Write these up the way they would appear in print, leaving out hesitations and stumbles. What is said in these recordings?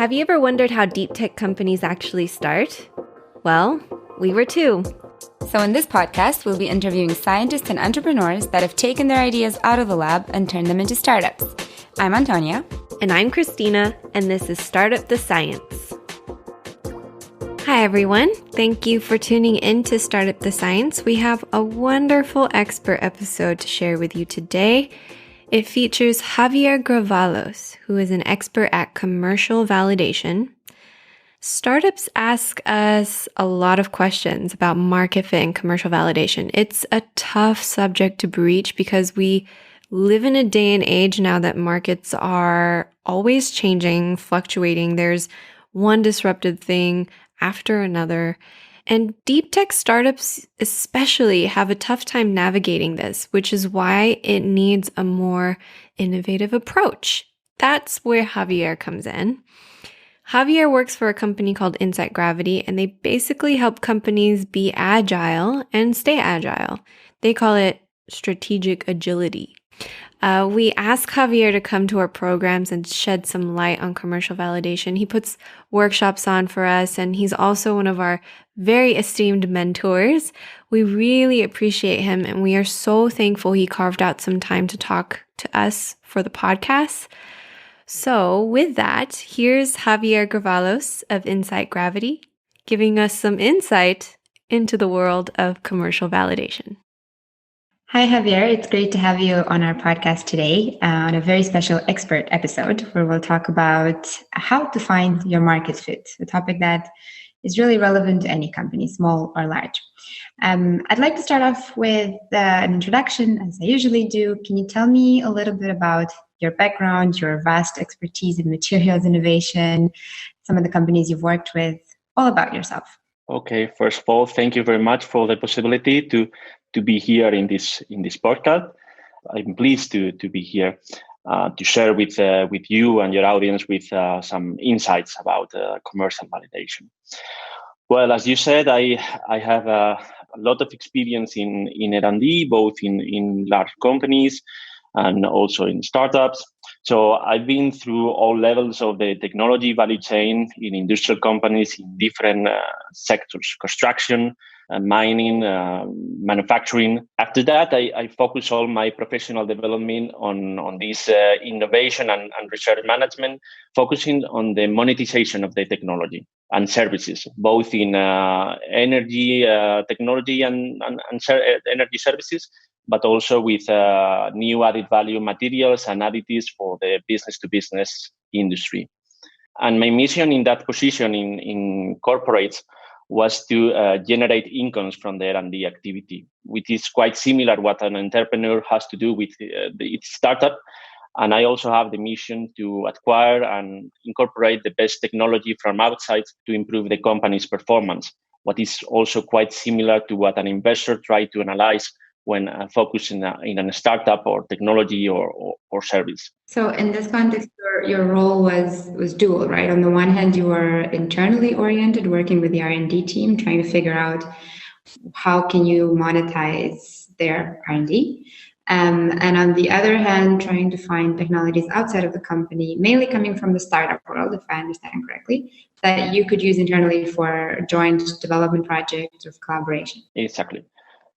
Have you ever wondered how deep tech companies actually start? Well, we were too. So in this podcast, we'll be interviewing scientists and entrepreneurs that have taken their ideas out of the lab and turned them into startups. I'm Antonia. And I'm Christina, and this is Startup the Science. Hi everyone, thank you for tuning in to Startup the Science. We have a wonderful expert episode to share with you today. It features Javier Gravalos, who is an expert at commercial validation. Startups ask us a lot of questions about market fit and commercial validation. It's a tough subject to breach because we live in a day and age now that markets are always changing, fluctuating. There's one disruptive thing after another. And deep tech startups especially have a tough time navigating this, which is why it needs a more innovative approach. That's where Javier comes in. Javier works for a company called Insight Gravity, and they basically help companies be agile and stay agile. They call it strategic agility. We asked Javier to come to our programs and shed some light on commercial validation. He puts workshops on for us, and he's also one of our very esteemed mentors. We really appreciate him, and we are so thankful he carved out some time to talk to us for the podcast. So with that, here's Javier Gravalos of Insight Gravity, giving us some insight into the world of commercial validation. Hi, Javier. It's great to have you on our podcast today on a very special expert episode where we'll talk about how to find your market fit, a topic that is really relevant to any company, small or large. I'd like to start off with an introduction, as I usually do. Can you tell me a little bit about your background, your vast expertise in materials innovation, some of the companies you've worked with, all about yourself? Okay, first of all, thank you very much for the possibility to be here in this podcast. I'm pleased to be here to share with you and your audience with some insights about commercial validation. Well, as you said, I have a lot of experience in R&D, both in large companies and also in startups. So I've been through all levels of the technology value chain in industrial companies in different sectors: construction, mining, manufacturing. After that, I focus all my professional development on this innovation and research management, focusing on the monetization of the technology and services, both in energy technology and energy services, but also with new added value materials and additives for the business-to-business industry. And my mission in that position in corporates was to generate incomes from the R&D activity, which is quite similar what an entrepreneur has to do with its startup. And I also have the mission to acquire and incorporate the best technology from outside to improve the company's performance, what is also quite similar to what an investor tries to analyze when focusing in a startup or technology or service. So in this context, your role was dual, right? On the one hand, you were internally oriented, working with the R&D team, trying to figure out how can you monetize their R&D. And on the other hand, trying to find technologies outside of the company, mainly coming from the startup world, if I understand correctly, that you could use internally for joint development projects or collaboration. Exactly.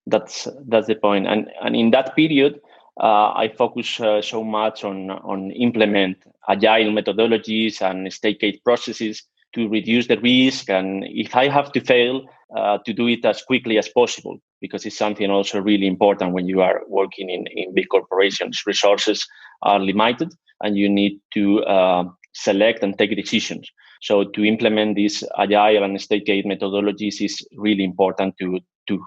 That's the point. And in that period, I focus so much on implement agile methodologies and stage gate processes to reduce the risk. And if I have to fail, to do it as quickly as possible, because it's something also really important when you are working in big corporations. Resources are limited and you need to select and take decisions. So to implement these agile and stage gate methodologies is really important to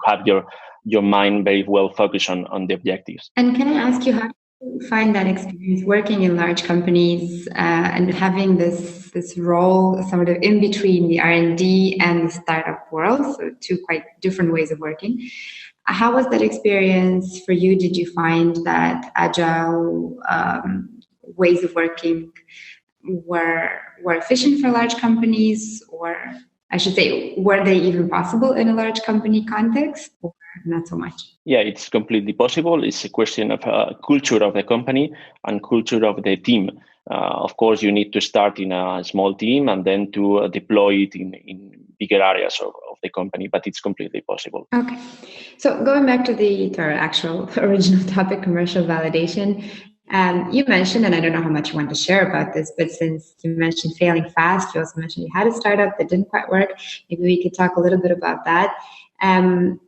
have your mind very well focused on the objectives. And can I ask you, how do you find that experience working in large companies and having this role sort of in between the R&D and the startup world, so two quite different ways of working? How was that experience for you? Did you find that agile ways of working were efficient for large companies, or I should say, were they even possible in a large company context or not so much? Yeah, it's completely possible. It's a question of culture of the company and culture of the team. Of course, you need to start in a small team and then to deploy it in bigger areas of the company, but it's completely possible. Okay. So going back to our actual original topic, commercial validation, you mentioned, and I don't know how much you want to share about this, but since you mentioned failing fast, you also mentioned you had a startup that didn't quite work. Maybe we could talk a little bit about that.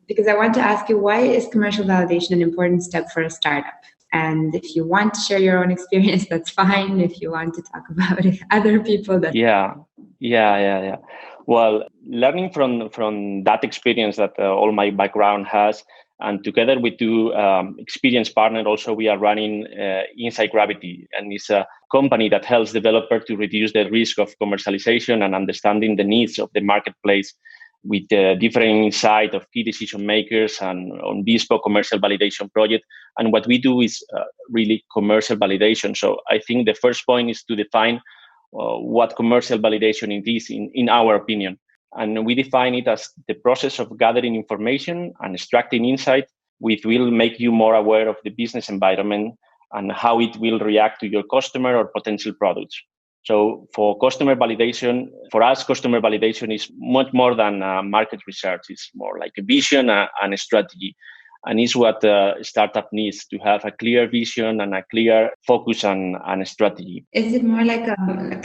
Because I want to ask you, why is commercial validation an important step for a startup? And if you want to share your own experience, that's fine. If you want to talk about other people, that's Yeah. Well, learning from that experience that all my background has, and together with two experienced partners, also we are running Inside Gravity, and it's a company that helps developers to reduce the risk of commercialization and understanding the needs of the marketplace with different insight of key decision makers and on bespoke commercial validation project. And what we do is really commercial validation. So I think the first point is to define what commercial validation it is in our opinion. And we define it as the process of gathering information and extracting insight, which will make you more aware of the business environment and how it will react to your customer or potential products. So for customer validation, for us, customer validation is much more than market research. It's more like a vision and a strategy. And it's what a startup needs to have a clear vision and a clear focus and a strategy. Is it more like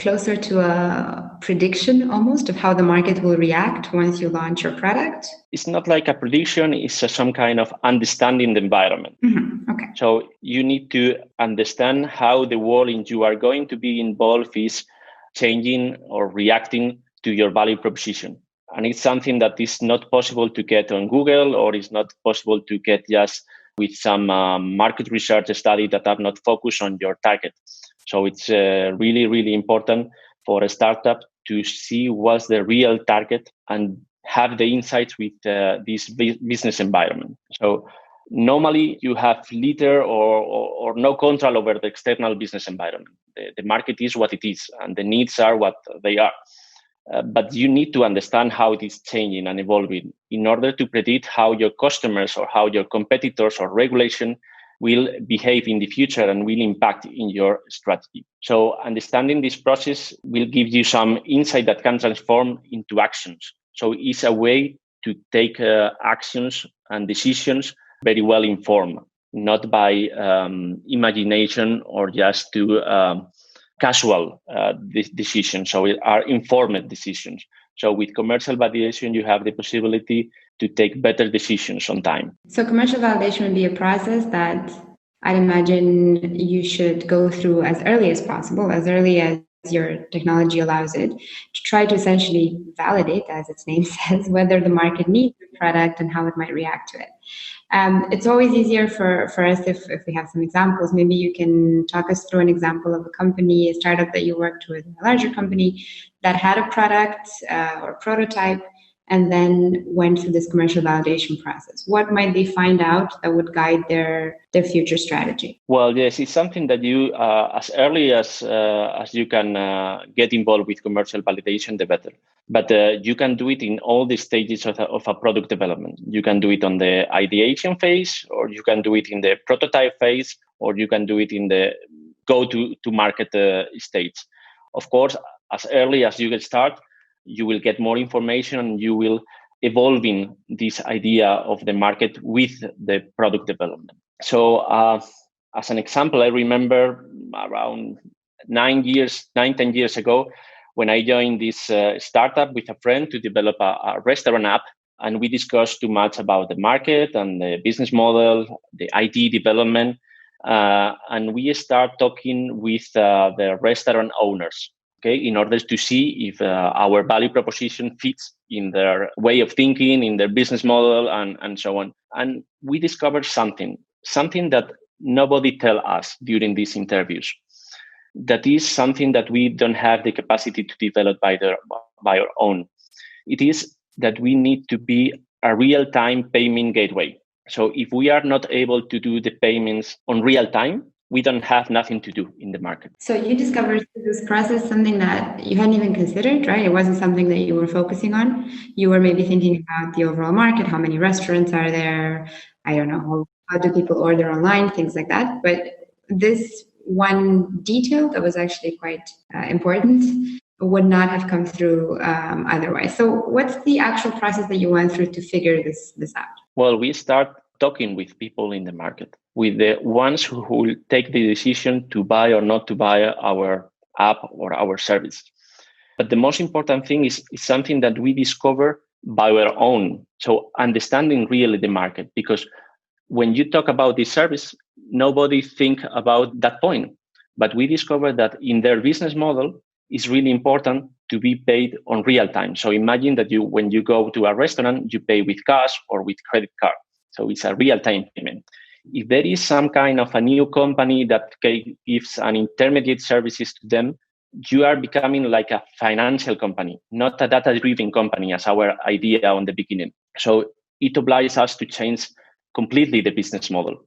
closer to a prediction almost of how the market will react once you launch your product? It's not like a prediction, it's some kind of understanding the environment. Mm-hmm. Okay. So you need to understand how the world you are going to be involved is changing or reacting to your value proposition. And it's something that is not possible to get on Google, or is not possible to get just with some market research study that are not focused on your target. So it's really, really important for a startup to see what's the real target and have the insights with this business environment. So normally you have little or no control over the external business environment. The market is what it is, and the needs are what they are. But you need to understand how it is changing and evolving in order to predict how your customers or how your competitors or regulation will behave in the future and will impact in your strategy. So understanding this process will give you some insight that can transform into actions. So it's a way to take actions and decisions very well informed, not by imagination or just to casual decisions. So it are informed decisions. So with commercial validation, you have the possibility to take better decisions on time. So commercial validation would be a process that I'd imagine you should go through as early as possible, as early as your technology allows it, to try to essentially validate, as its name says, whether the market needs the product and how it might react to it. It's always easier for us if we have some examples. Maybe you can talk us through an example of a company, a startup that you worked with, a larger company that had a product or prototype and then went through this commercial validation process. What might they find out that would guide their future strategy? Well, yes, it's something that you, as early as you can get involved with commercial validation, the better. But you can do it in all the stages of a product development. You can do it on the ideation phase, or you can do it in the prototype phase, or you can do it in the go-to-market stage. Of course, as early as you get started, you will get more information and you will evolving this idea of the market with the product development. So as an example, I remember around 10 years ago, when I joined this startup with a friend to develop a restaurant app, and we discussed too much about the market and the business model, the IT development, and we start talking with the restaurant owners. Okay, in order to see if our value proposition fits in their way of thinking, in their business model, and so on. And we discovered something that nobody tell us during these interviews. That is something that we don't have the capacity to develop by our own. It is that we need to be a real-time payment gateway. So if we are not able to do the payments on real time, we don't have nothing to do in the market. So you discovered this process something that you hadn't even considered, right? It wasn't something that you were focusing on. You were maybe thinking about the overall market, how many restaurants are there, I don't know, how do people order online, things like that. But this one detail that was actually quite important would not have come through otherwise. So what's the actual process that you went through to figure this out? Well, we start talking with people in the market, with the ones who will take the decision to buy or not to buy our app or our service. But the most important thing is something that we discover by our own. So understanding really the market, because when you talk about this service, nobody think about that point. But we discover that in their business model, it's really important to be paid on real time. So imagine that when you go to a restaurant, you pay with cash or with credit card. So it's a real time payment. If there is some kind of a new company that gives an intermediate services to them, you are becoming like a financial company, not a data-driven company as our idea on the beginning. So it obliges us to change completely the business model.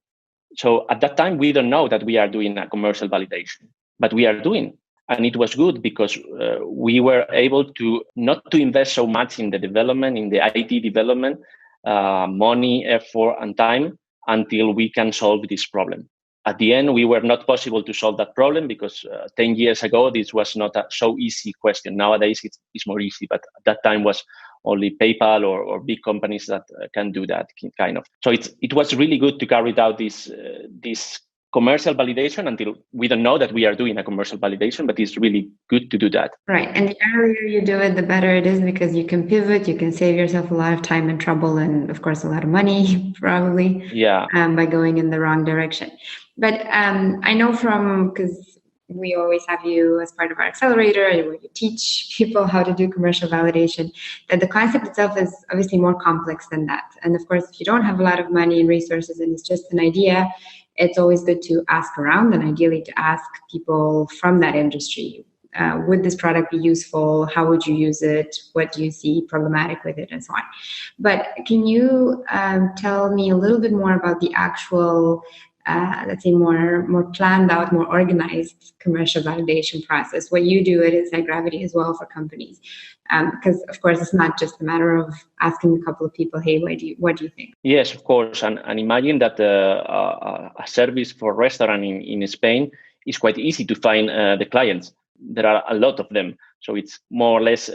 So at that time, we don't know that we are doing a commercial validation, but we are doing. And it was good because we were able to not to invest so much in the development, in the IT development, money, effort, and time until we can solve this problem. At the end, we were not possible to solve that problem because 10 years ago, this was not a so easy question. Nowadays, it's more easy, but at that time was only PayPal or big companies that can do that kind of. So it was really good to carry out this commercial validation until we don't know that we are doing a commercial validation, but it's really good to do that. Right. And the earlier you do it, the better it is because you can pivot, you can save yourself a lot of time and trouble and, of course, a lot of money, probably, by going in the wrong direction. But I know because we always have you as part of our accelerator where you teach people how to do commercial validation, that the concept itself is obviously more complex than that. And of course, if you don't have a lot of money and resources and it's just an idea, it's always good to ask around and ideally to ask people from that industry. Would this product be useful? How would you use it? What do you see problematic with it? And so on. But can you tell me a little bit more about the actual let's say more planned out, more organized commercial validation process, what you do at Inside Gravity as well for companies? Because of course it's not just a matter of asking a couple of people, hey, what do you think? Yes, of course. And imagine that a service for restaurant in Spain is quite easy to find the clients. There are a lot of them. So it's more or less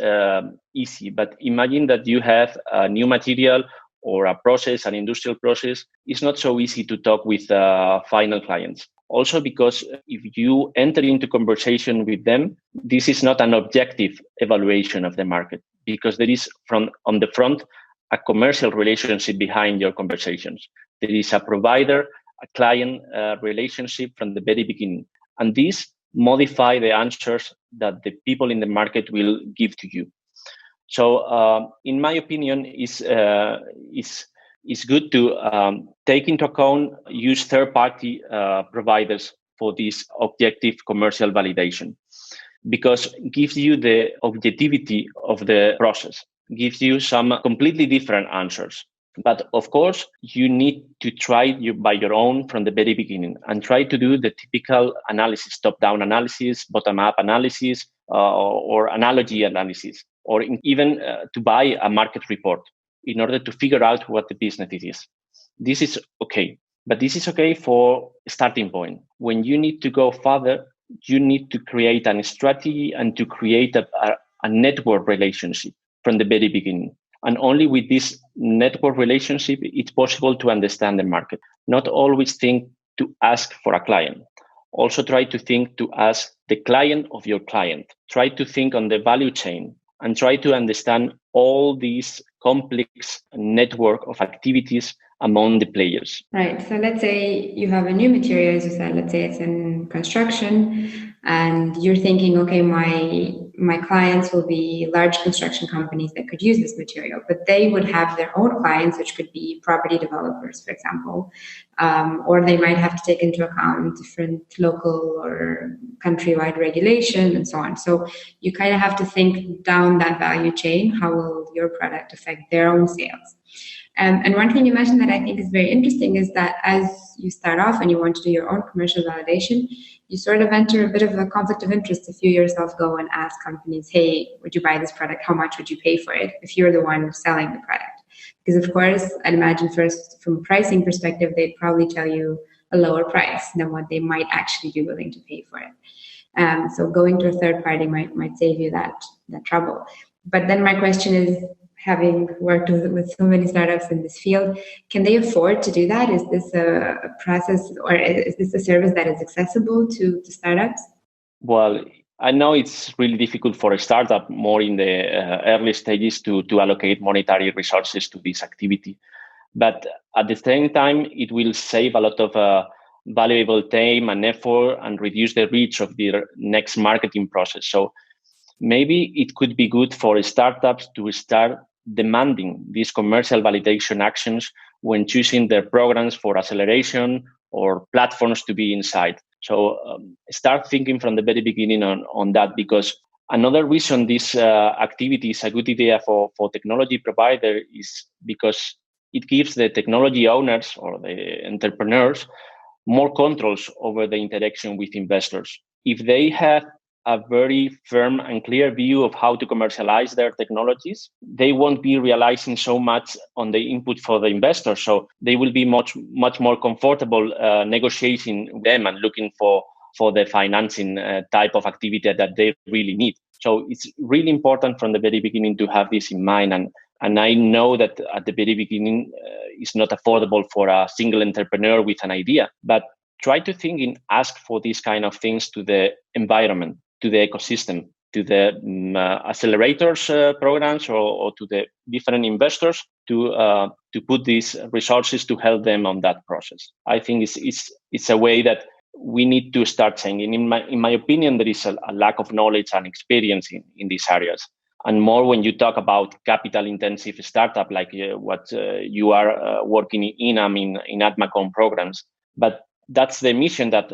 easy. But imagine that you have a new material or a process, an industrial process. It's not so easy to talk with final clients. Also because if you enter into conversation with them, this is not an objective evaluation of the market because there is on the front a commercial relationship behind your conversations. There is a provider, a client relationship from the very beginning. And these modify the answers that the people in the market will give to you. So, in my opinion, it's good to take into account, use third-party providers for this objective commercial validation, because it gives you the objectivity of the process, gives you some completely different answers. But of course, you need to try by your own from the very beginning and try to do the typical analysis, top-down analysis, bottom-up analysis, or analogy analysis, or even to buy a market report in order to figure out what the business is. This is okay, but this is okay for a starting point. When you need to go further, you need to create a strategy and to create a network relationship from the very beginning. And only with this network relationship, it's possible to understand the market. Not always think to ask for a client. Also try to think to ask the client of your client. Try to think on the value chain and try to understand all these complex network of activities among the players. Right. So let's say you have a new material, as you said, let's say it's in construction, and you're thinking, okay, my clients will be large construction companies that could use this material, but they would have their own clients, which could be property developers, for example, or they might have to take into account different local or countrywide regulation and so on. So you kind of have to think down that value chain. How will your product affect their own sales? And one thing you mentioned that I think is very interesting is that as you start off and you want to do your own commercial validation, you sort of enter a bit of a conflict of interest if you yourself go and ask companies, hey, would you buy this product? How much would you pay for it? If you're the one selling the product. Because of course, I'd imagine first from a pricing perspective, they'd probably tell you a lower price than what they might actually be willing to pay for it. So going to a third party might save you that trouble. But then my question is, having worked with so many startups in this field, can they afford to do that? Is this a process, or is this a service that is accessible to startups? Well, I know it's really difficult for a startup more in the early stages to allocate monetary resources to this activity. But at the same time, it will save a lot of valuable time and effort and reduce the reach of their next marketing process. So maybe it could be good for startups to start demanding these commercial validation actions when choosing their programs for acceleration or platforms to be inside. So start thinking from the very beginning on that, because another reason this activity is a good idea for technology provider is because it gives the technology owners or the entrepreneurs more controls over the interaction with investors. If they have a very firm and clear view of how to commercialize their technologies, they won't be realizing so much on the input for the investors. So they will be much more comfortable negotiating with them and looking for the financing type of activity that they really need. So it's really important from the very beginning to have this in mind. And I know that at the very beginning, it's not affordable for a single entrepreneur with an idea, but try to think and ask for these kind of things to the environment, to the ecosystem, to the accelerators programs or to the different investors to put these resources to help them on that process. I think it's a way that we need to start saying. And in my opinion, there is a lack of knowledge and experience in these areas. And more when you talk about capital-intensive startup like what you are working in ADMACOM programs. But that's the mission that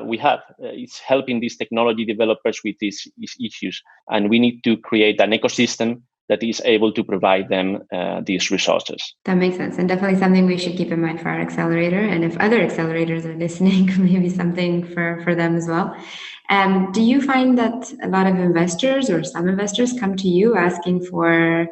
we have. It's helping these technology developers with these issues. And we need to create an ecosystem that is able to provide them these resources. That makes sense. And definitely something we should keep in mind for our accelerator. And if other accelerators are listening, maybe something for them as well. Do you find that a lot of investors or some investors come to you asking for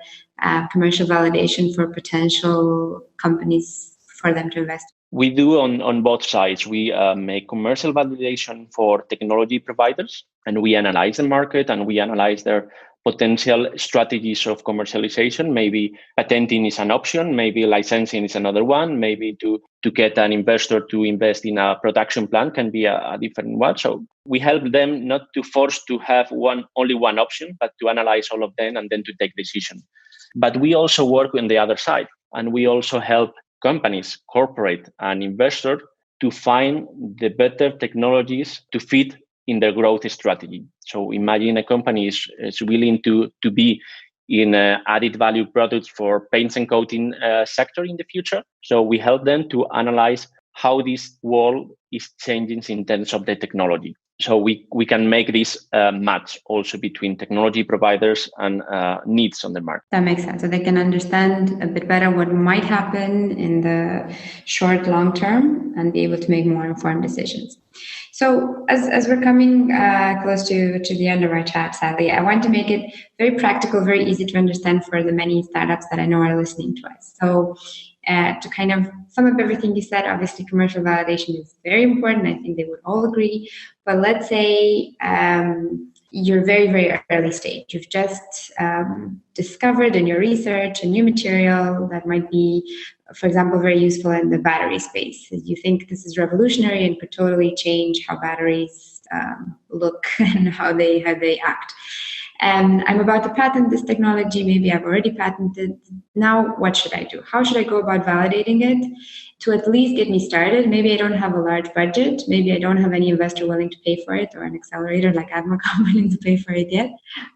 commercial validation for potential companies for them to invest? We do on both sides. We make commercial validation for technology providers, and we analyze the market and we analyze their potential strategies of commercialization. Maybe patenting is an option, maybe licensing is another one, maybe to get an investor to invest in a production plant can be a different one. So we help them not to force to have only one option, but to analyze all of them and then to take decision. But we also work on the other side, and we also help companies, corporate and investor to find the better technologies to fit in their growth strategy. So imagine a company is willing to be in added value products for paints and coating sector in the future. So we help them to analyze how this world is changing in terms of the technology. So we can make this match also between technology providers and needs on the market. That makes sense. So they can understand a bit better what might happen in the short, long term and be able to make more informed decisions. So as we're coming close to the end of our chat, sadly, I want to make it very practical, very easy to understand for the many startups that I know are listening to us. So to kind of sum up everything you said, obviously commercial validation is very important. I think they would all agree. But let's say you're very, very early stage. You've just discovered in your research a new material that might be, for example, very useful in the battery space. You think this is revolutionary and could totally change how batteries look and how they act. And I'm about to patent this technology. Maybe I've already patented. Now, what should I do? How should I go about validating it to at least get me started? Maybe I don't have a large budget. Maybe I don't have any investor willing to pay for it or an accelerator like ADMACOM willing to pay for it yet.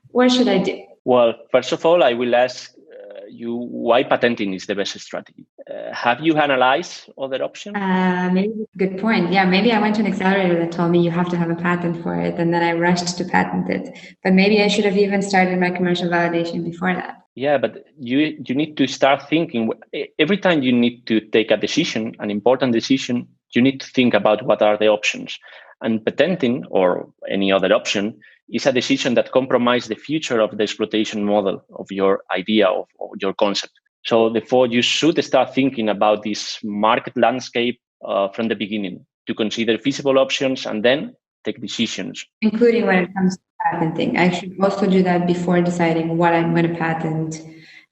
What should I do? Well, first of all, I will ask you why patenting is the best strategy. Have you analyzed other options? Maybe good point. Yeah, maybe I went to an accelerator that told me you have to have a patent for it, and then I rushed to patent it. But maybe I should have even started my commercial validation before that. Yeah, but you need to start thinking every time you need to take a decision, an important decision, you need to think about what are the options. And patenting or any other option is a decision that compromises the future of the exploitation model of your idea of your concept. So therefore, you should start thinking about this market landscape from the beginning to consider feasible options and then take decisions. Including when it comes to patenting. I should also do that before deciding what I'm going to patent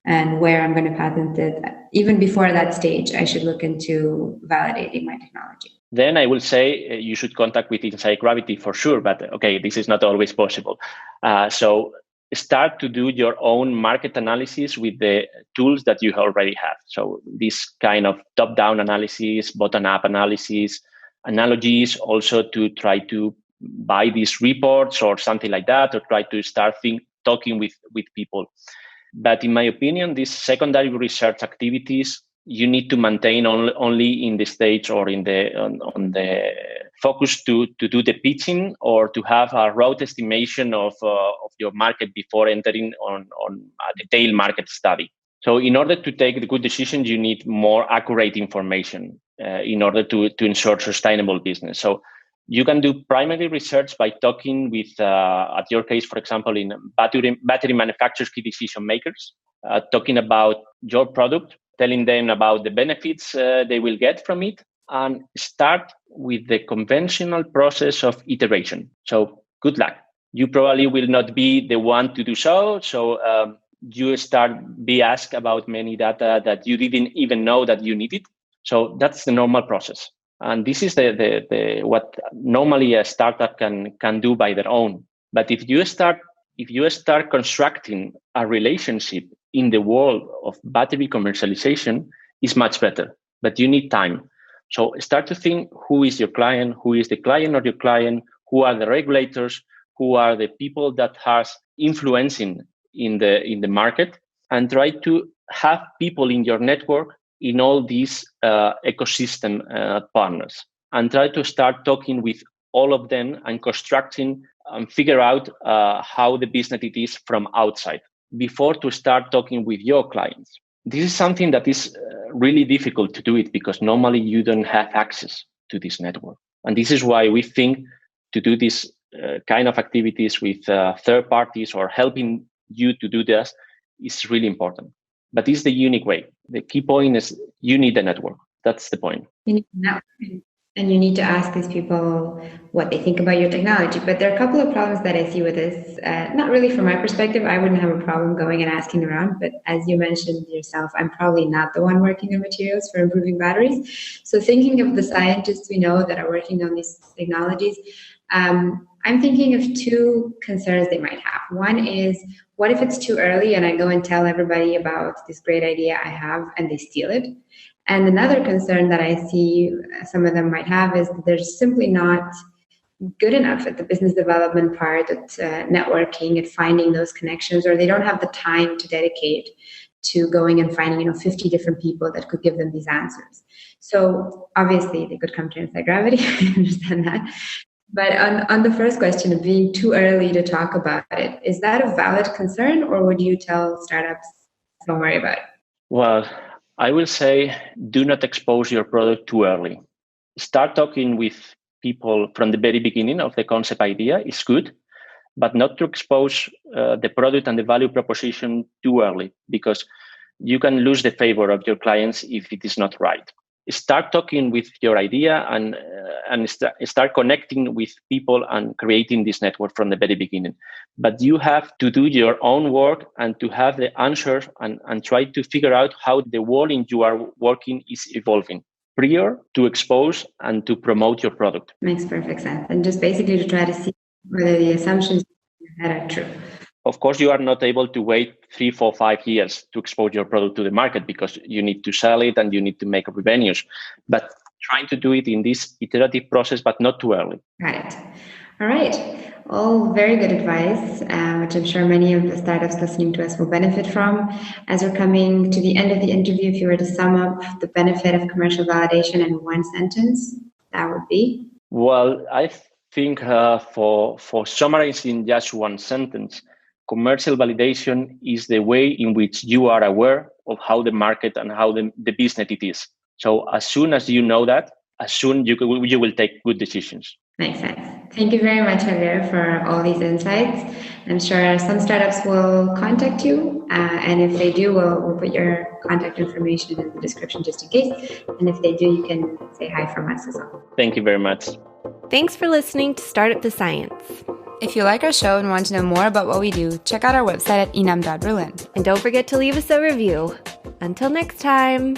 and where I'm going to patent it. Even before that stage, I should look into validating my technology. Then I will say you should contact with Inside Gravity for sure, but okay, this is not always possible. So start to do your own market analysis with the tools that you already have. So this kind of top-down analysis, bottom-up analysis, analogies, also to try to buy these reports or something like that, or try to start talking with people. But in my opinion, these secondary research activities you need to maintain only in the stage or in the on the focus to do the pitching or to have a rough estimation of your market before entering on a detailed market study. So in order to take the good decisions, you need more accurate information in order to ensure sustainable business. So you can do primary research by talking with, at your case, for example, in battery manufacturers, key decision makers, talking about your product, telling them about the benefits they will get from it, and start with the conventional process of iteration. So good luck. You probably will not be the one to do so. So you be asked about many data that you didn't even know that you needed. So that's the normal process. And this is the what normally a startup can do by their own. But if you start constructing a relationship in the world of battery commercialization, is much better. But you need time. So start to think who is your client, who is the client of your client, who are the regulators, who are the people that has influencing in the market, and try to have people in your network in all these ecosystem partners, and try to start talking with all of them and constructing and figure out how the business it is from outside before to start talking with your clients. This is something that is really difficult to do it because normally you don't have access to this network. And this is why we think to do this kind of activities with third parties or helping you to do this is really important. But it's the unique way. The key point is you need the network. That's the point. You need network. And you need to ask these people what they think about your technology. But there are a couple of problems that I see with this. Not really from my perspective. I wouldn't have a problem going and asking around. But as you mentioned yourself, I'm probably not the one working on materials for improving batteries. So thinking of the scientists we know that are working on these technologies, I'm thinking of two concerns they might have. One is, what if it's too early and I go and tell everybody about this great idea I have and they steal it? And another concern that I see some of them might have is that they're simply not good enough at the business development part, at networking, at finding those connections, or they don't have the time to dedicate to going and finding 50 different people that could give them these answers. So obviously they could come to Inside Gravity, I understand that. But on the first question of being too early to talk about it, is that a valid concern, or would you tell startups, don't worry about it? Well, I will say, do not expose your product too early. Start talking with people from the very beginning of the concept idea is good, but not to expose the product and the value proposition too early, because you can lose the favor of your clients if it is not right. Start talking with your idea and start connecting with people and creating this network from the very beginning. But you have to do your own work and to have the answers and try to figure out how the world in you are working is evolving prior to expose and to promote your product. Makes perfect sense. And just basically to try to see whether the assumptions are true. Of course, you are not able to wait 3, 4, 5 years to expose your product to the market because you need to sell it and you need to make revenues. But trying to do it in this iterative process, but not too early. Got it. All right. All very good advice, which I'm sure many of the startups listening to us will benefit from. As we're coming to the end of the interview, if you were to sum up the benefit of commercial validation in one sentence, that would be? Well, I think for summarizing just one sentence, commercial validation is the way in which you are aware of how the market and how the business it is. So as soon as you know that, as soon you will take good decisions. Makes sense. Thank you very much, Javier, for all these insights. I'm sure some startups will contact you, and if they do, we'll put your contact information in the description just in case. And if they do, you can say hi from us as well. Thank you very much. Thanks for listening to Startup the Science. If you like our show and want to know more about what we do, check out our website at inam.berlin. And don't forget to leave us a review. Until next time.